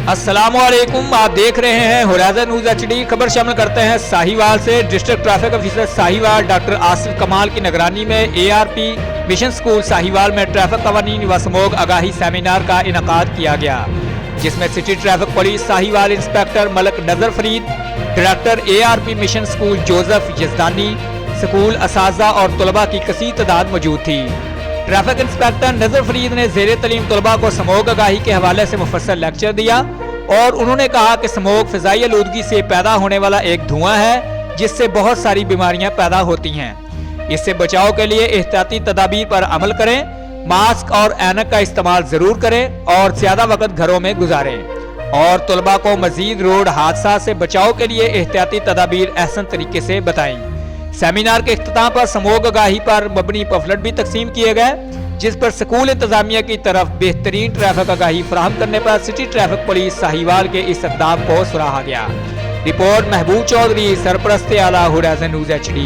अस्सलाम वालेकुम, आप देख रहे हैं होराइजन न्यूज़ HD। खबर शामिल करते हैं साहिवाल से। District traffic officer Sahiwal doctor Asif कमाल की निगरानी में ARP मिशन स्कूल साहिवाल में ट्रैफिक कवानीन व स्मोक आगाही सेमिनार का इनकाद किया गया, जिसमें city traffic police Sahiwal inspector Malik Nazar Farid, director ARP mission school Joseph Yazdani, school असातिज़ा और तलबा की कसीर तादाद मौजूद थी। ट्रैफिक इंस्पेक्टर नजर फरीद ने ज़ेरे तलीम तलबा को स्मोक आगाही के हवाले से मुफस्सल लेक्चर दिया और उन्होंने कहा कि स्मोक फ़िज़ाई आलूदगी से पैदा होने वाला एक धुआं है जिससे बहुत सारी बीमारियां पैदा होती हैं। इससे बचाव के लिए एहतियाती तदाबीर पर अमल करें, मास्क और ऐनक का इस्तेमाल ज़रूर करें और ज़्यादा वक्त घरों में गुजारें और तलबा को मज़ीद रोड हादसा से बचाव के लिए एहतियाती तदाबीर अहसन तरीके से बताएं। सेमिनार के इख्तिताम पर स्मोक आगाही पर मबनी पफलेट भी तकसीम किए गए, जिस पर स्कूल इंतजामिया की तरफ बेहतरीन ट्रैफिक आगाही फराहम करने पर सिटी ट्रैफिक पुलिस साहिवाल के इस इक़दाम को सराहा गया। रिपोर्ट महबूब चौधरी, सरपरस्त आला, होराइजन न्यूज़ HD।